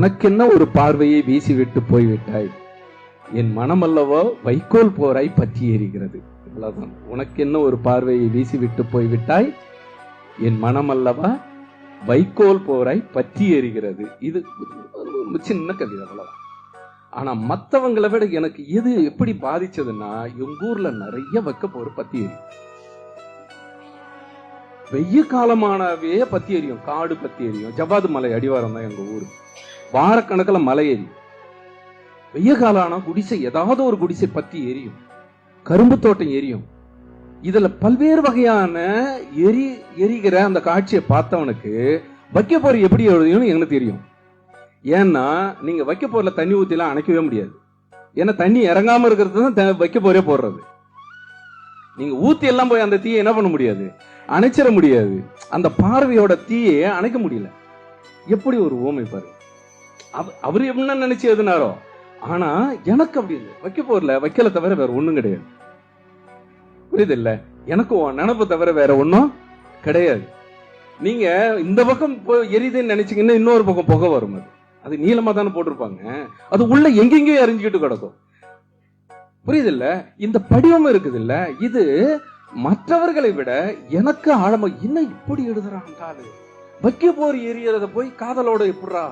உனக்கென்ன ஒரு பார்வையை வீசிவிட்டு போய்விட்டாய், என் மனமல்லவோ வைக்கோல் போராய் பற்றி எறிகிறது. இவ்வளவுதான். உனக்கென்ன ஒரு பார்வையை வீசிவிட்டு போய்விட்டாய், என் மனமல்லவா வைக்கோல் போராய் பற்றி எறிகிறது. இது சின்ன கவிதை, அவ்வளவுதான். ஆனா மத்தவங்களை விட எனக்கு எது எப்படி பாதிச்சதுன்னா, எங்க ஊர்ல நிறைய வைக்க போற பத்தி எரியும். வெய்ய காலமானவே பத்தி எரியும், காடு பத்தி எரியும். ஜவ்வாது மலை அடிவாரம் தான் எங்க ஊரு. வாரக்கணக்கில் மலை எரியும். வெய்ய காலம் ஆனா குடிசை, ஏதாவது ஒரு குடிசை பத்தி எரியும். கரும்பு தோட்டம் எரியும். இதுல பல்வேறு வகையான எரிகிற அந்த காட்சியை பார்த்தவனுக்கு வைக்க போற எப்படி எழுதியும் எங்களுக்கு தெரியும். ஏன்னா நீங்க வைக்க போறல தண்ணி ஊத்திலாம் அணைக்கவே முடியாது. ஏன்னா தண்ணி இறங்காம இருக்கிறது தான் வைக்க போரே போடுறது. நீங்க ஊத்தி எல்லாம் போய் அந்த தீயை என்ன பண்ண முடியாது, அணைச்சிட முடியாது. அந்த பார்வையோட தீயை அணைக்க முடியல. எப்படி ஒரு ஊமை பாரு. அவரு என்ன நினைச்சு எதுனாரோ, ஆனா எனக்கு அப்படி இல்லை. வைக்க போறல வைக்கல தவிர வேற ஒண்ணும் கிடையாது. புரியுது இல்ல? எனக்கு நினைப்பு தவிர வேற ஒன்னும் கிடையாது. நீங்க இந்த பக்கம் எரியுதுன்னு நினைச்சீங்கன்னா இன்னொரு பக்கம் புகை வரும். அது நீளமா தானே போட்டிருப்பாங்க. அது உள்ள எங்கெங்கயோ எரிஞ்சுக்கிட்டு கிடக்கும். புரியுது இல்ல? இந்த படிவம் இருக்குது இல்ல, இது மற்றவர்களை விட எனக்கு ஆழமா. என்ன இப்படி எழுதுறான், வைக்க போர் எரியறத போய் காதலோட எப்படா